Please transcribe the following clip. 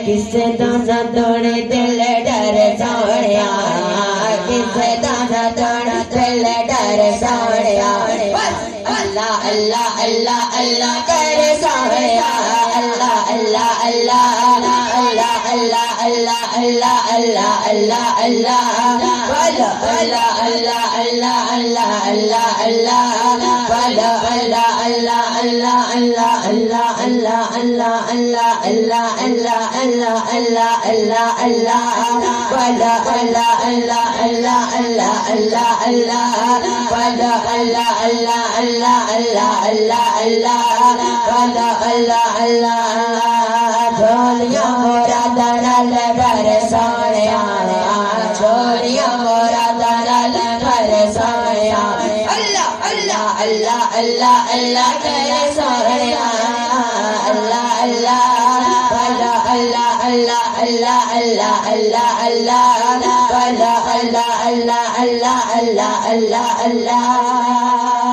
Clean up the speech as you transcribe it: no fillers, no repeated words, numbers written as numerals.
کسے دانا توڑے دل ڈر سوڑیا کسے دانا توڑے دل ڈر سوڑیا اللہ اللہ اللہ اللہ کر سوڑیا اللہ اللہ اللہ اللہ اللہ اللہ اللہ اللہ اللہ اللہ بولو اللہ اللہ اللہ اللہ اللہ اللہ بولو اللہ اللہ اللہ اللہ اللہ اللہ اللہ اللہ اللہ اللہ اللہ اللہ اللہ اللہ بولو اللہ اللہ اللہ اللہ اللہ اللہ بولو اللہ اللہ اللہ اللہ اللہ اللہ بولو اللہ اللہ چھوڑیا مورا دلال ڈر سوڑیا چھوڑیا مورا دلال ڈر سوڑیا اللہ اللہ اللہ اللہ اللہ کر سوڑیا اللہ اللہ بولو اللہ اللہ اللہ اللہ اللہ اللہ بولو اللہ اللہ اللہ اللہ اللہ اللہ